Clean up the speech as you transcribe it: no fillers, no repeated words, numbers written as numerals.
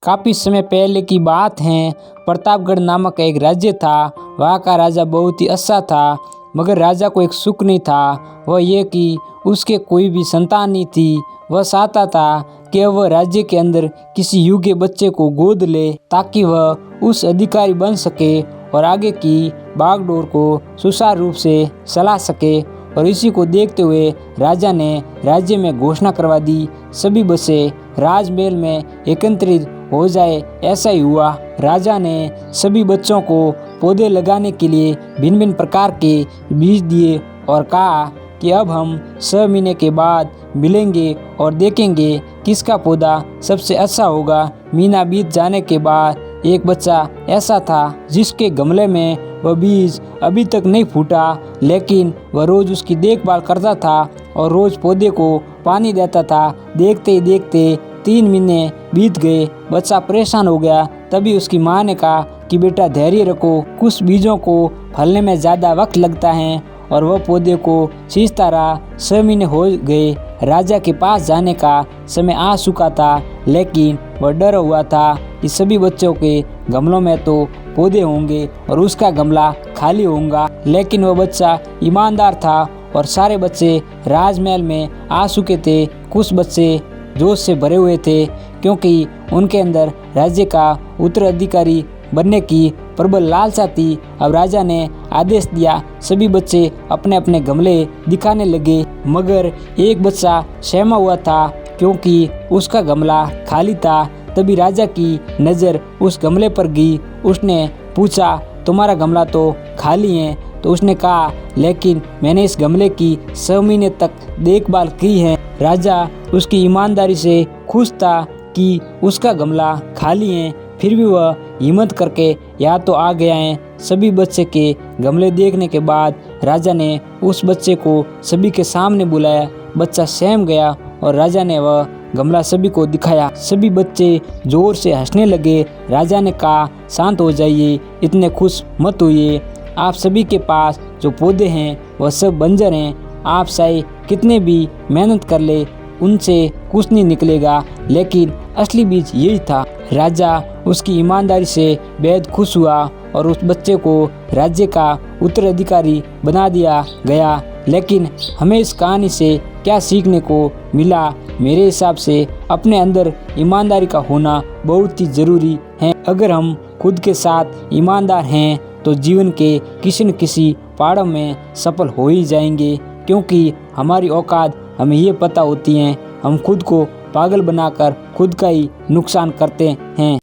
काफ़ी समय पहले की बात है। प्रतापगढ़ नामक एक राज्य था। वहाँ का राजा बहुत ही अच्छा था, मगर राजा को एक सुख नहीं था। वह ये कि उसके कोई भी संतान नहीं थी। वह चाहता था कि वह राज्य के अंदर किसी योग्य बच्चे को गोद ले, ताकि वह उस अधिकारी बन सके और आगे की बागडोर को सुचारू रूप से चला सके। और इसी को देखते हुए राजा ने राज्य में घोषणा करवा दी, सभी बच्चे राजमहल में एकत्रित हो जाए। ऐसा ही हुआ। राजा ने सभी बच्चों को पौधे लगाने के लिए भिन्न भिन्न प्रकार के बीज दिए और कहा कि अब हम 6 महीने के बाद मिलेंगे और देखेंगे किसका पौधा सबसे अच्छा होगा। महीना बीत जाने के बाद एक बच्चा ऐसा था जिसके गमले में वह बीज अभी तक नहीं फूटा, लेकिन वह रोज़ उसकी देखभाल करता था और रोज़ पौधे को पानी देता था। देखते ही देखते 3 महीने बीत गए। बच्चा परेशान हो गया। तभी उसकी माँ ने कहा कि बेटा धैर्य रखो, कुछ बीजों को फलने में ज़्यादा वक्त लगता है। और वह पौधे को सींचता रहा। 6 महीने हो गए। राजा के पास जाने का समय आ चुका था, लेकिन वह डरा हुआ था कि सभी बच्चों के गमलों में तो पौधे होंगे और उसका गमला खाली होगा। लेकिन वह बच्चा ईमानदार था और सारे बच्चे राजमहल में आ चुके थे। कुछ बच्चे जोश से भरे हुए थे, क्योंकि उनके अंदर राज्य का उत्तराधिकारी बनने की प्रबल लालसा थी। अब राजा ने आदेश दिया, सभी बच्चे अपने अपने गमले दिखाने लगे, मगर एक बच्चा सहमा हुआ था क्योंकि उसका गमला खाली था। तभी राजा की नज़र उस गमले पर गई। उसने पूछा, तुम्हारा गमला तो खाली है? तो उसने कहा, लेकिन मैंने इस गमले की 6 महीने तक देखभाल की है। राजा उसकी ईमानदारी से खुश था कि उसका गमला खाली है, फिर भी वह हिम्मत करके यहाँ तो आ गया है। सभी बच्चे के गमले देखने के बाद राजा ने उस बच्चे को सभी के सामने बुलाया। बच्चा सहम गया और राजा ने वह गमला सभी को दिखाया। सभी बच्चे जोर से हंसने लगे। राजा ने कहा, शांत हो जाइए, इतने खुश मत होइए। आप सभी के पास जो पौधे हैं वह सब बंजर हैं। आप चाहे कितने भी मेहनत कर ले, उनसे कुछ नहीं निकलेगा। लेकिन असली बीज यही था। राजा उसकी ईमानदारी से बेहद खुश हुआ और उस बच्चे को राज्य का उत्तराधिकारी बना दिया गया। लेकिन हमें इस कहानी से क्या सीखने को मिला? मेरे हिसाब से अपने अंदर ईमानदारी का होना बहुत ही ज़रूरी है। अगर हम खुद के साथ ईमानदार हैं तो जीवन के किसी न किसी पड़ाव में सफल हो ही जाएंगे, क्योंकि हमारी औकात हमें ये पता होती है। हम खुद को पागल बनाकर खुद का ही नुकसान करते हैं।